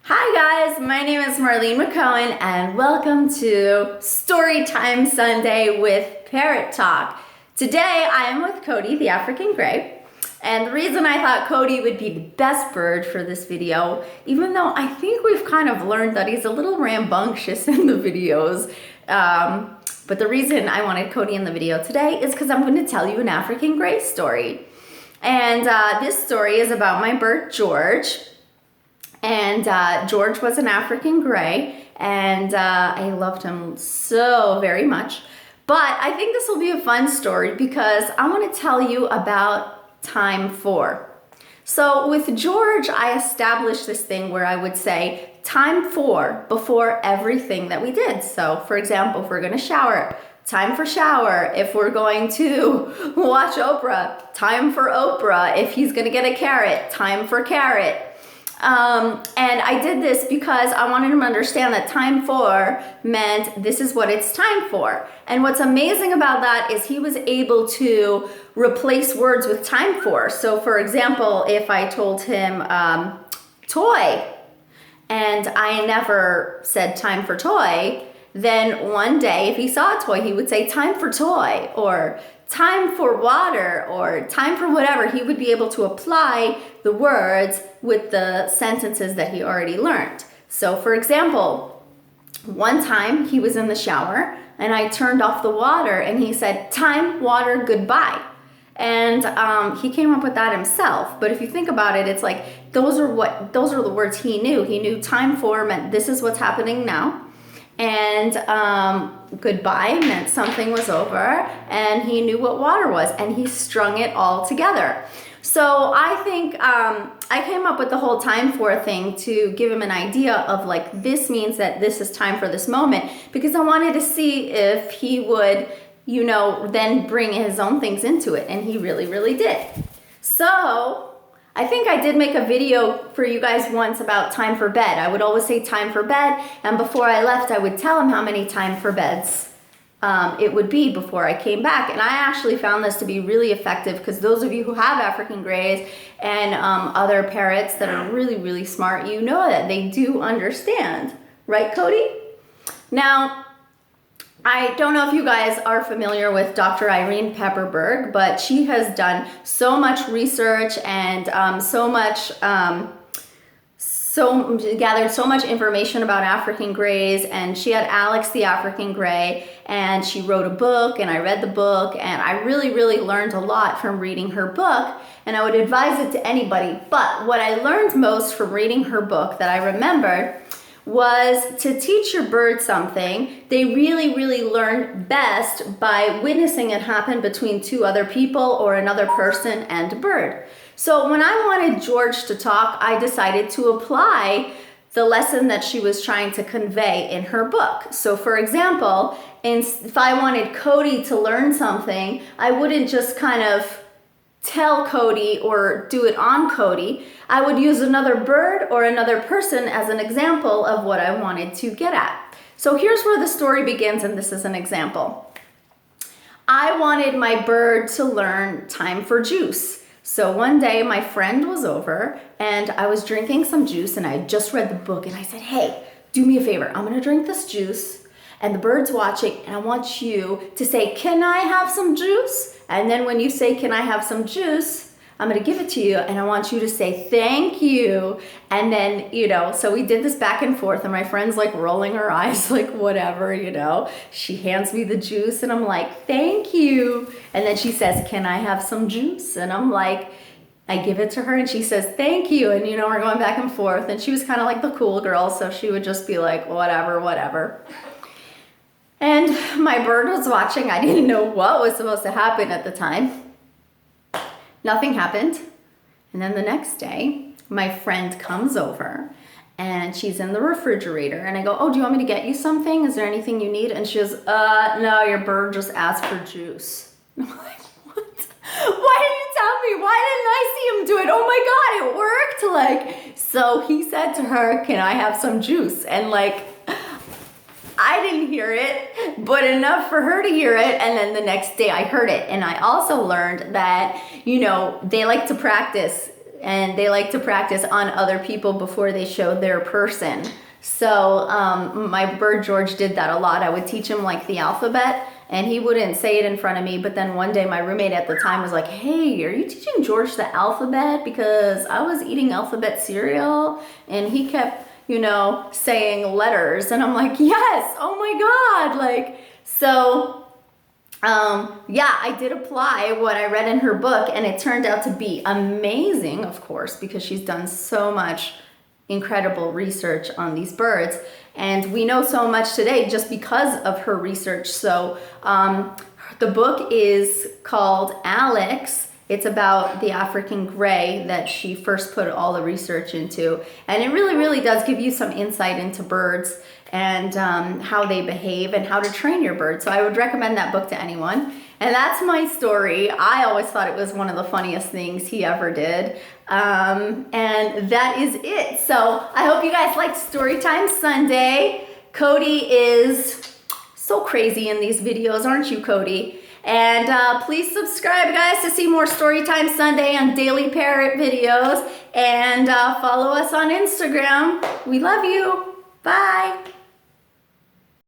Hi guys, my name is Marlene McCohen and welcome to Storytime Sunday with Parrot Talk. Today I am with Cody, the African Grey, and the reason I thought Cody would be the best bird for this video, even though I think we've kind of learned that he's a little rambunctious in the videos, but the reason I wanted Cody in the video today is because I'm going to tell you an African Grey story. And this story is about my bird George. And George was an African Grey, and I loved him so very much. But I think this will be a fun story because I want to tell you about time 4. So with George, I established this thing where I would say time 4 before everything that we did. So for example, if we're going to shower, time for shower. If we're going to watch Oprah, time for Oprah. If he's going to get a carrot, time for carrot. And I did this because I wanted him to understand that time 4 meant this is what it's time for. And what's amazing about that is he was able to replace words with time for. So for example, if I told him toy and I never said time for toy, then one day if he saw a toy, he would say time for toy or time for water or time for whatever. He would be able to apply the words with the sentences that he already learned. So for example, one time he was in the shower and I turned off the water and he said, time, water, goodbye. And he came up with that himself. But if you think about it, it's like those are the words he knew. He knew time for meant this is what's happening now. And goodbye meant something was over, and he knew what water was, and he strung it all together. So I think I came up with the whole time for thing to give him an idea of like, this means that this is time for this moment, because I wanted to see if he would, you know, then bring his own things into it, and he really, really did. So I think I did make a video for you guys once about time for bed. I would always say time for bed, and before I left, I would tell him how many time for beds it would be before I came back. And I actually found this to be really effective because those of you who have African Greys and other parrots that are really, really smart, you know that they do understand. Right, Cody? Now, I don't know if you guys are familiar with Dr. Irene Pepperberg, but she has done so much research and gathered so much information about African Greys, and she had Alex the African Grey, and she wrote a book, and I read the book, and I really, really learned a lot from reading her book, and I would advise it to anybody. But what I learned most from reading her book that I remembered was to teach your bird something, they really, really learn best by witnessing it happen between two other people or another person and a bird. So when I wanted George to talk, I decided to apply the lesson that she was trying to convey in her book. So for example, if I wanted Cody to learn something, I wouldn't just kind of tell Cody or do it on Cody. I would use another bird or another person as an example of what I wanted to get at. So here's where the story begins, and this is an example. I wanted my bird to learn time for juice. So one day my friend was over and I was drinking some juice, and I had just read the book, and I said, hey, do me a favor. I'm gonna drink this juice and the bird's watching, and I want you to say, can I have some juice? And then when you say, can I have some juice, I'm gonna give it to you, and I want you to say, thank you. And then, you know, so we did this back and forth, and my friend's like rolling her eyes, like whatever, you know. She hands me the juice, and I'm like, thank you. And then she says, can I have some juice? And I'm like, I give it to her, and she says, thank you. And, you know, we're going back and forth, and she was kind of like the cool girl, so she would just be like, whatever, whatever. And my bird was watching. I didn't know what was supposed to happen at the time. Nothing happened. And then the next day, my friend comes over and she's in the refrigerator, and I go, oh, do you want me to get you something? Is there anything you need? And she goes, no, your bird just asked for juice. And I'm like, what? Why didn't you tell me? Why didn't I see him do it? Oh my God, it worked. Like, so he said to her, can I have some juice? And like, I didn't hear it, but enough for her to hear it. And then the next day I heard it. And I also learned that, you know, they like to practice and they like to practice on other people before they show their person. So my bird George did that a lot. I would teach him like the alphabet, and he wouldn't say it in front of me, but then one day my roommate at the time was like, hey, are you teaching George the alphabet? Because I was eating alphabet cereal, and he kept, you know, saying letters, and I'm like, yes, oh my God, like, so yeah, I did apply what I read in her book, and it turned out to be amazing, of course, because she's done so much incredible research on these birds, and we know so much today just because of her research. So the book is called Alex. It's about the African gray that she first put all the research into, and it really does give you some insight into birds and how they behave and how to train your bird. So I would recommend that book to anyone. And that's my story. I always thought it was one of the funniest things he ever did. And that is it. So I hope you guys liked Storytime Sunday. Cody is so crazy in these videos, aren't you, Cody? And please subscribe, guys, to see more Storytime Sunday on daily parrot videos. And follow us on Instagram. We love you. Bye.